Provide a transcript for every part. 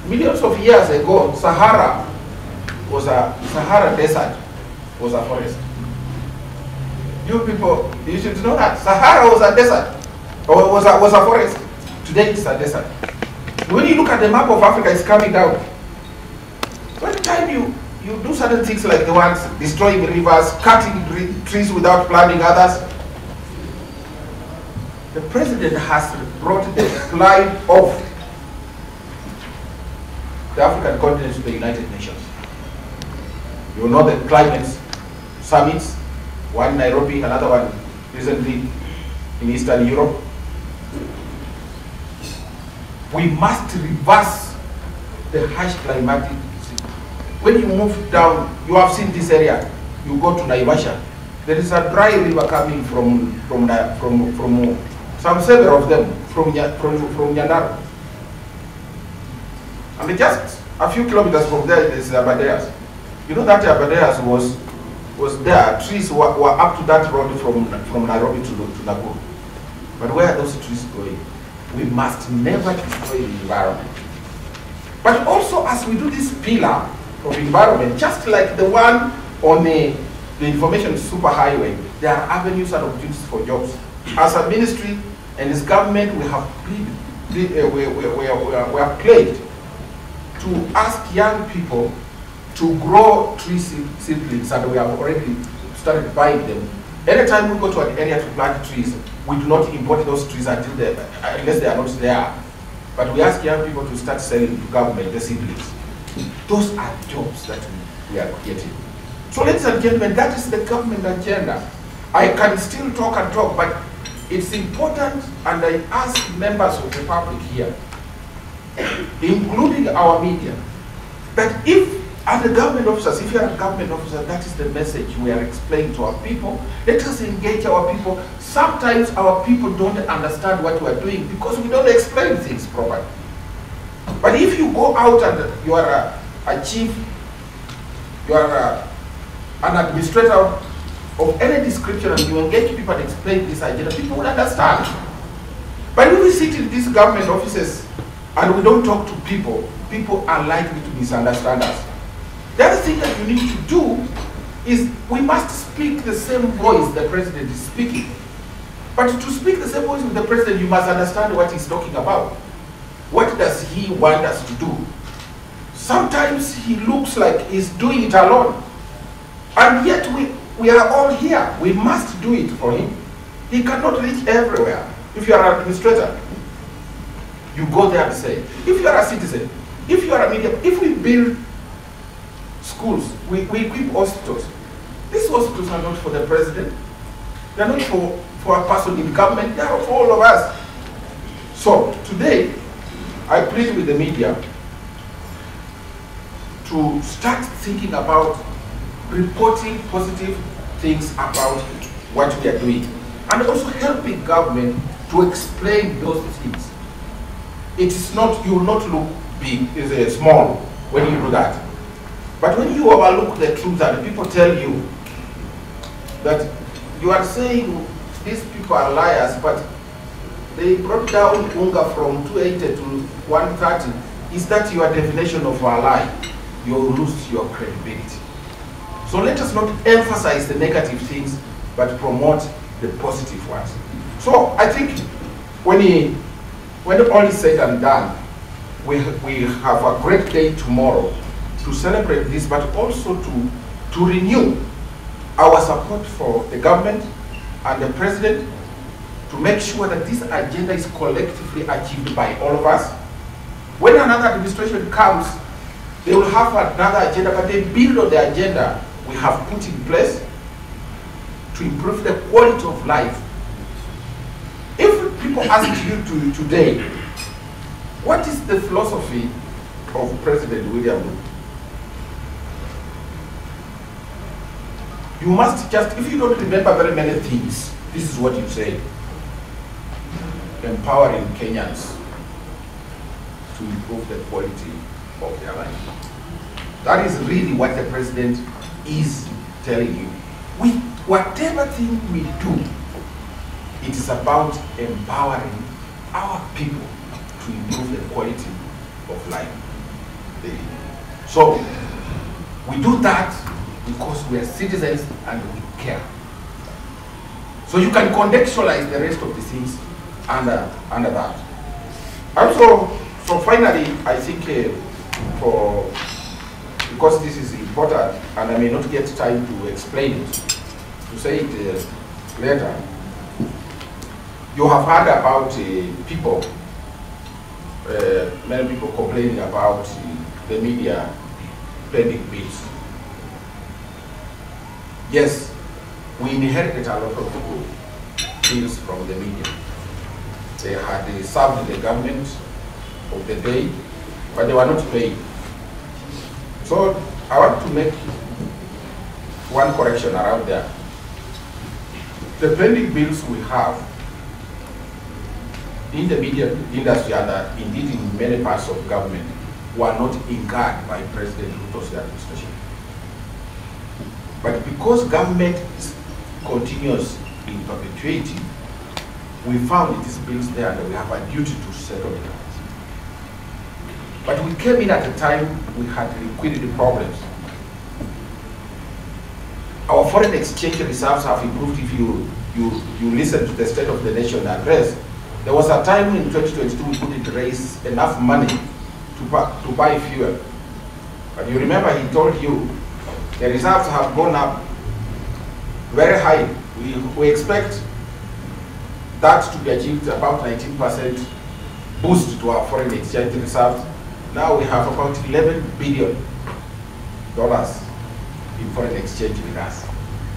millions of years ago, Sahara desert was a forest. You people, you should know that Sahara was a desert, or was a forest. Today it's a desert. When you look at the map of Africa, it's coming down. By the time you do certain things like the ones destroying rivers, cutting trees without planting others, the president has brought the line of the African continent to the United Nations. You know the climate summits, one in Nairobi, another one recently in Eastern Europe. We must reverse the harsh climatic. When you move down, you have seen this area, you go to Naivasha, there is a dry river coming from some several of them, from Nyandarua. And just a few kilometers from there, there is Abadeas. You know that Abadeas was there, trees were up to that road from Nairobi to Nakuru. But where are those trees going? We must never destroy the environment. But also, as we do this pillar of environment, just like the one on the information superhighway, there are avenues and opportunities for jobs. As a ministry and as government, we have pledged to ask young people to grow tree seedlings, and we have already started buying them. Anytime we go to an area to plant trees, we do not import those trees unless they are not there. But we ask young people to start selling to government the seedlings. Those are jobs that we are creating. So ladies and gentlemen, that is the government agenda. I can still talk and talk, but it's important, and I ask members of the public here, including our media, that if, as the government officers, if you are a government officer, that is the message we are explaining to our people. Let us engage our people. Sometimes our people don't understand what we are doing because we don't explain things properly. But if you go out and you are a chief, you are an administrator of any description, and you engage people and explain this agenda, people will understand. But if we sit in these government offices and we don't talk to people, people are likely to misunderstand us. The other thing that you need to do is we must speak the same voice the president is speaking. But to speak the same voice with the president, you must understand what he's talking about. What does he want us to do? Sometimes he looks like he's doing it alone. And yet we are all here. We must do it for him. He cannot reach everywhere. If you are an administrator, you go there and say, if you are a citizen, if you are a media, if we build schools, we equip hospitals. These hospitals are not for the president. They are not for a person in government. They are for all of us. So today, I plead with the media to start thinking about reporting positive things about what we are doing, and also helping government to explain those things. It is not, you will not look big, it's small when you do that. But when you overlook the truth and people tell you that you are saying these people are liars, but they brought down Unga from 280 to 130, is that your definition of a lie? You will lose your credibility. So let us not emphasize the negative things, but promote the positive ones. So I think when all is said and done, we have a great day tomorrow to celebrate this, but also to renew our support for the government and the president, to make sure that this agenda is collectively achieved by all of us. When another administration comes, they will have another agenda, but they build on the agenda we have put in place to improve the quality of life. If people ask you today, what is the philosophy of President William Ruto? You must just, if you don't remember very many things, this is what you say: empowering Kenyans to improve the quality of their life. That is really what the president is telling you. With whatever thing we do, it is about empowering our people to improve the quality of life. So we do that because we are citizens and we care. So you can contextualize the rest of the things under that. Also, so finally, I think because this is important and I may not get time to explain it, to say it later, you have heard about people, many people complaining about the media pending bills. Yes, we inherited a lot of bills from the media. They had served the government of the day, but they were not paid. So I want to make one correction around there. The pending bills we have in the media industry and indeed in many parts of government were not incurred by President Ruto's administration. But because government continues in perpetuity, we found these bills there and we have a duty to settle it. But we came in at a time we had liquidity problems. Our foreign exchange reserves have improved. If you listen to the State of the Nation address, there was a time in 2022 we couldn't raise enough money to buy fuel. But you remember he told you the reserves have gone up very high. We expect that to be achieved about 19% boost to our foreign exchange reserves. Now we have about $11 billion in foreign exchange with us.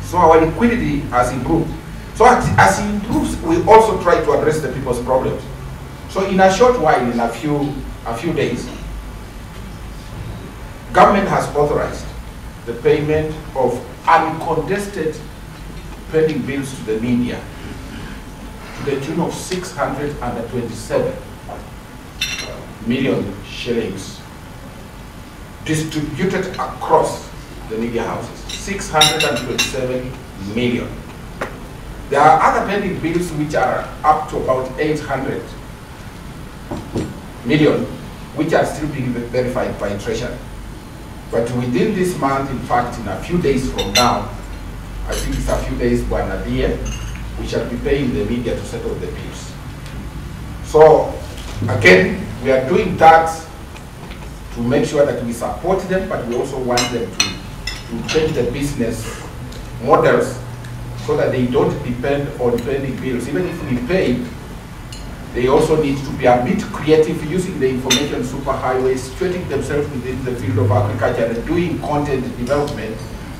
So our liquidity has improved. So as it improves, we also try to address the people's problems. So in a short while, in a few days, government has authorized the payment of uncontested pending bills to the media to the tune of 627 million shillings distributed across the media houses. 627 million. There are other pending bills which are up to about 800 million, which are still being verified by Treasury. But within this month, in fact, in a few days from now, I think it's a few days, one a year, we shall be paying the media to settle the bills. So, again, we are doing that to make sure that we support them, but we also want them to change the business models so that they don't depend on pending bills. Even if we pay, they also need to be a bit creative using the information superhighways, situating themselves within the field of agriculture and doing content development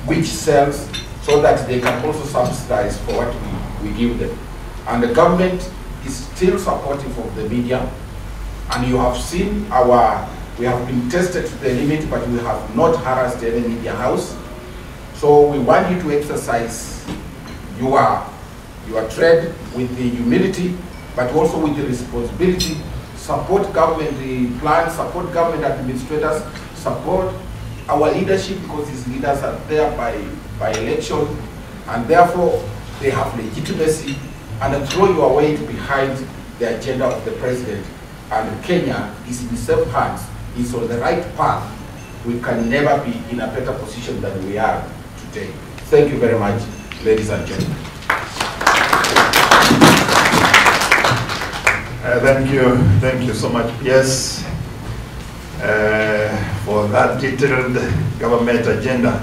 which sells so that they can also subsidize for what we give them. And the government is still supportive of the media. And you have seen we have been tested to the limit, but we have not harassed any media house. So we want you to exercise your trade with the humility, but also with the responsibility. Support government plans, support government administrators, support our leadership, because these leaders are there by election, and therefore they have legitimacy, and throw your weight behind the agenda of the president. And Kenya is in safe hands, is on the right path. We can never be in a better position than we are today. Thank you very much, ladies and gentlemen. Thank you so much, PS, for that detailed government agenda.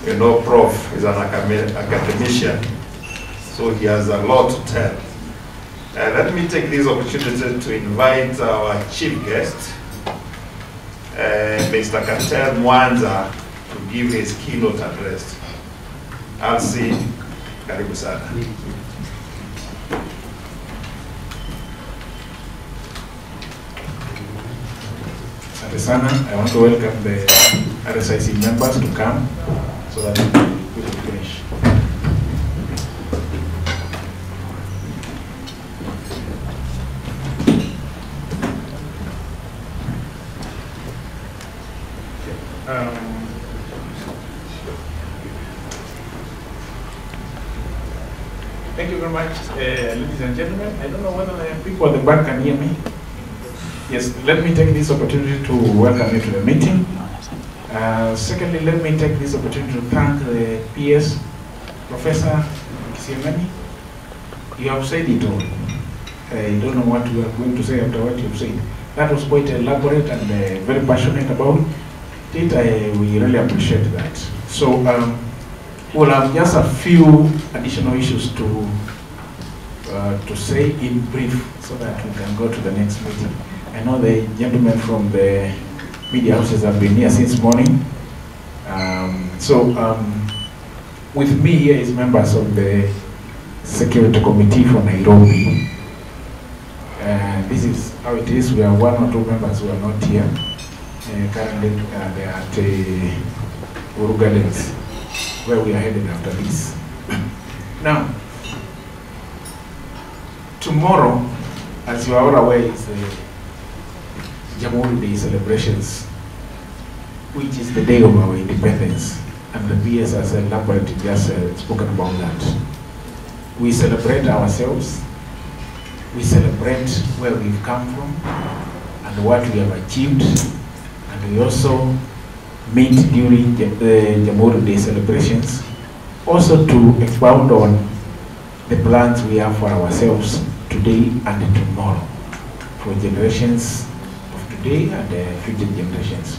You know, Prof is an academician, so he has a lot to tell. Let me take this opportunity to invite our chief guest, Mr. Katel Mwanza, to give his keynote address. Alsi, karibu sana. Sana. I want to welcome the RSIC members to come so that we will finish. Thank you very much, ladies and gentlemen. I don't know whether the people at the back can hear me. Yes, let me take this opportunity to welcome you to the meeting. Secondly, let me take this opportunity to thank the PS, Professor Kisiemeni. You have said it all. I don't know what you are going to say after what you have said. That was quite elaborate and very passionate about it. We really appreciate that. So we'll have just a few additional issues to say in brief so that we can go to the next meeting. I know the gentlemen from the media houses have been here since morning. With me here is members of the Security Committee for Nairobi. This is how it is. We have one or two members who are not here. Currently they are at Uhuru Gardens, where we are headed after this. Now, tomorrow, as you are all aware, is the Jamhuri Day celebrations, which is the day of our independence. And the PS has elaborated, just spoken about that. We celebrate ourselves, we celebrate where we've come from and what we have achieved, and we also meet during the Jamhuri Day celebrations also to expound on the plans we have for ourselves today and tomorrow, for generations of today and future generations.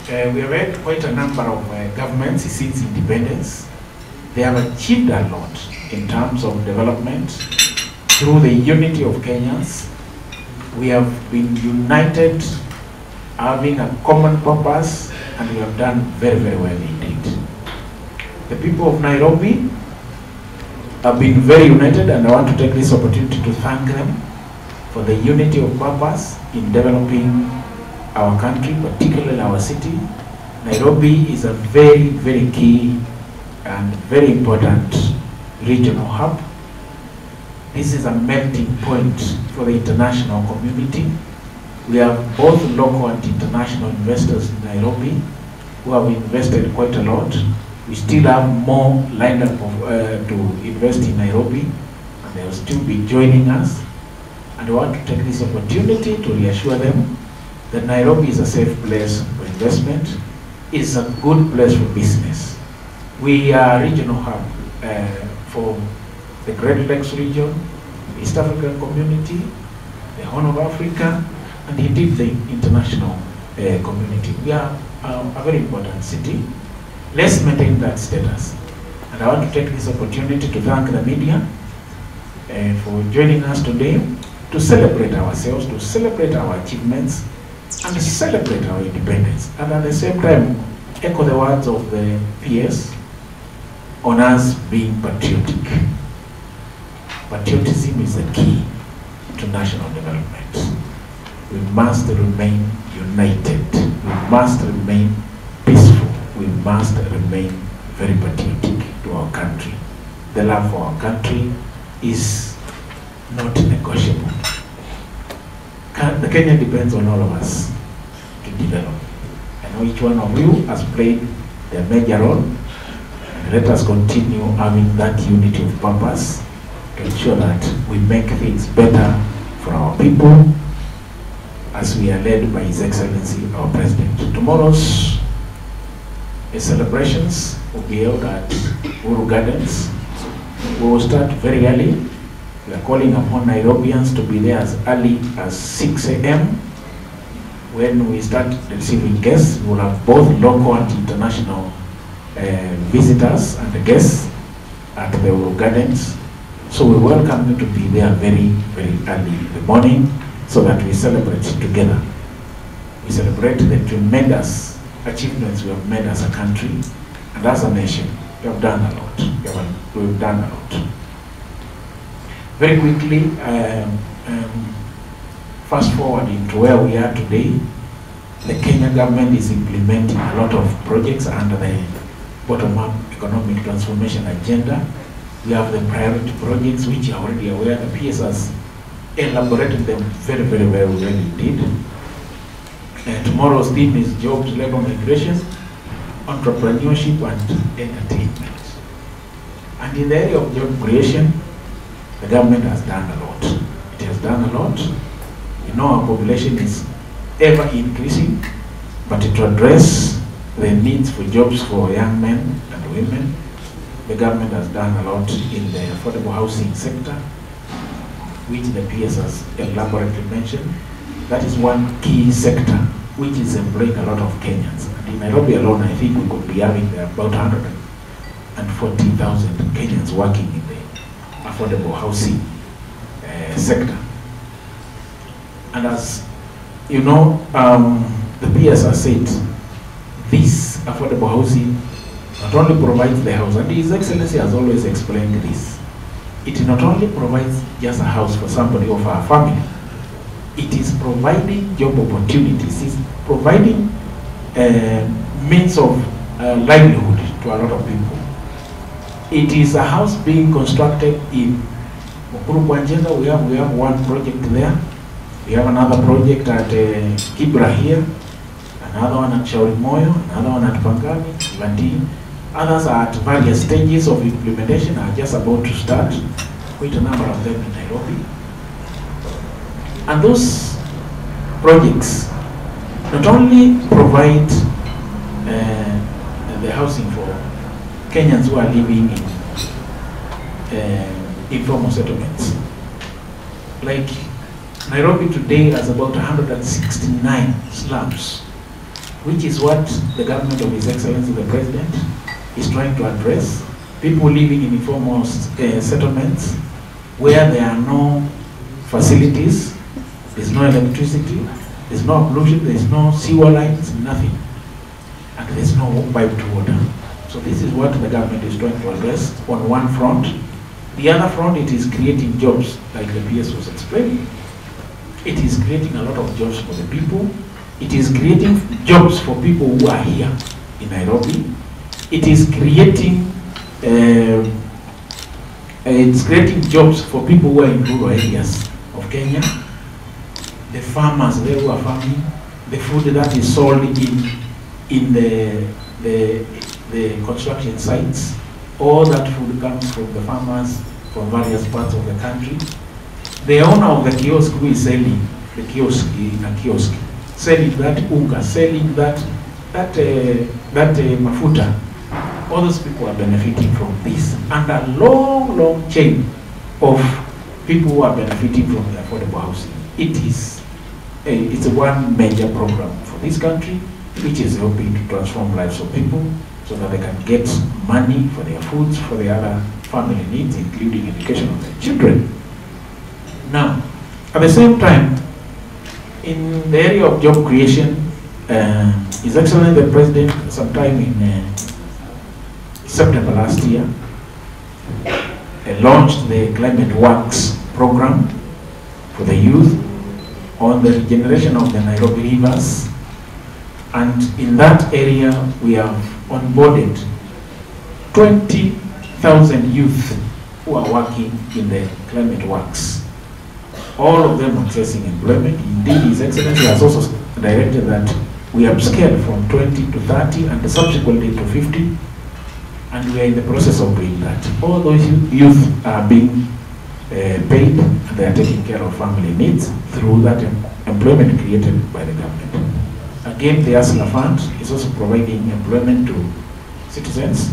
We have had quite a number of governments since independence. They have achieved a lot in terms of development through the unity of Kenyans. We have been united, having a common purpose, and we have done very, very well indeed. The people of Nairobi have been very united, and I want to take this opportunity to thank them for the unity of purpose in developing our country, particularly our city. Nairobi is a very, very key and very important regional hub. This is a melting point for the international community. We have both local and international investors in Nairobi who have invested quite a lot. We still have more lined up to invest in Nairobi, and they will still be joining us. And I want to take this opportunity to reassure them that Nairobi is a safe place for investment. It's a good place for business. We are a regional hub for the Great Lakes region, the East African community, the Horn of Africa, and indeed the international community. We are a very important city. Let's maintain that status. And I want to take this opportunity to thank the media for joining us today to celebrate ourselves, to celebrate our achievements, and celebrate our independence. And at the same time, echo the words of the PS on us being patriotic. Patriotism is the key to national development. We must remain united. We must remain peaceful. We must remain very patriotic to our country. The love for our country is not negotiable. The Kenya depends on all of us to develop. I know each one of you has played their major role. And let us continue having that unity of purpose to ensure that we make things better for our people as we are led by His Excellency, our President. Tomorrow's celebrations will be held at Uhuru Gardens. We will start very early. We are calling upon Nairobians to be there as early as 6 a.m. When we start receiving guests, we will have both local and international visitors and guests at the Uhuru Gardens. So we welcome you to be there very, very early in the morning so that we celebrate together. We celebrate the tremendous achievements we have made as a country and as a nation. We have done a lot. We've done a lot. Very quickly, fast forwarding to where we are today, the Kenya government is implementing a lot of projects under the bottom-up economic transformation agenda. We have the priority projects, which you are already aware. The PS has elaborated them very, very well indeed. Tomorrow's theme is jobs, labor migration, entrepreneurship, and entertainment. And in the area of job creation, the government has done a lot. It has done a lot in You know, our population is ever increasing, but to address the needs for jobs for young men and women, the government has done a lot in the affordable housing sector, which the PS has elaborately mentioned. That is one key sector which is employing a lot of Kenyans. And in Nairobi alone, I think we could be having about 140,000 Kenyans working in the affordable housing sector. And as you know, the PS has said, this affordable housing not only provides the house, and His Excellency has always explained this, it not only provides just a house for somebody of our family, it is providing job opportunities, it's providing means of livelihood to a lot of people. It is a house being constructed in Uhuru. We have one project there. We have another project at Kibra here, another one at Shauri Moyo, another one at Pangani, Vandi. Others are at various stages of implementation, are just about to start. Quite a number of them in Nairobi. And those projects not only provide the housing for Kenyans who are living in informal settlements. Like Nairobi today has about 169 slums, which is what the government of His Excellency the President is trying to address. People living in informal settlements where there are no facilities, there's no electricity, there's no pollution, there's no sewer lines, nothing. And there's no piped water. So this is what the government is trying to address on one front. The other front, it is creating jobs, like the PS was explaining. It is creating a lot of jobs for the people. It is creating jobs for people who are here in Nairobi. It is creating jobs for people who are in rural areas of Kenya. The farmers there who are farming, the food that is sold in the construction sites, all that food comes from the farmers from various parts of the country. The owner of the kiosk who is selling the kiosk in a kiosk, selling that unga, selling that mafuta, all those people are benefiting from this, and a long chain of people who are benefiting from the affordable housing. It's one major program for this country, which is helping to transform lives of people so that they can get money for their foods, for their other family needs, including education of their children. Now, at the same time, in the area of job creation, His Excellency the President, sometime in September last year, launched the Climate Works program for the youth on the regeneration of the Nairobi rivers. And in that area, we have onboarded 20,000 youth who are working in the Climate Works. All of them accessing employment. Indeed, His Excellency has also directed that we upscale from 20 to 30 and subsequently to 50. And we are in the process of doing that. All those youth are being paid, and they are taking care of family needs through that employment created by the government. Again, the Asla Fund is also providing employment to citizens.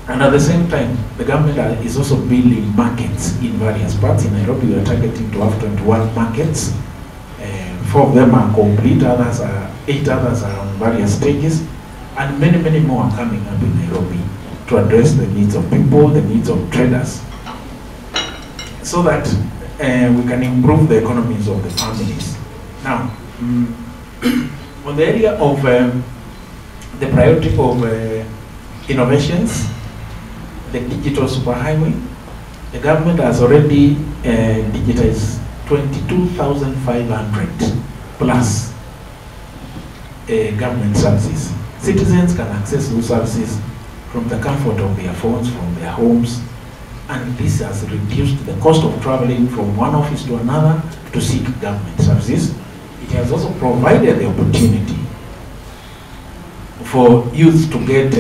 And at the same time, the government is also building markets in various parts. In Nairobi, we are targeting to have 21 markets. 4 of them are complete, 8 others are on various stages. And many more are coming up in Nairobi to address the needs of people, the needs of traders, so that we can improve the economies of the families. Now, on the area of the priority of innovations, the digital superhighway, the government has already digitized 22,500 plus government services. Citizens can access those services from the comfort of their phones, from their homes, and this has reduced the cost of traveling from one office to another to seek government services. It has also provided the opportunity for youth to get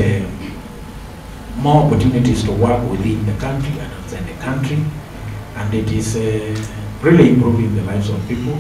more opportunities to work within the country and outside the country, and it is really improving the lives of people.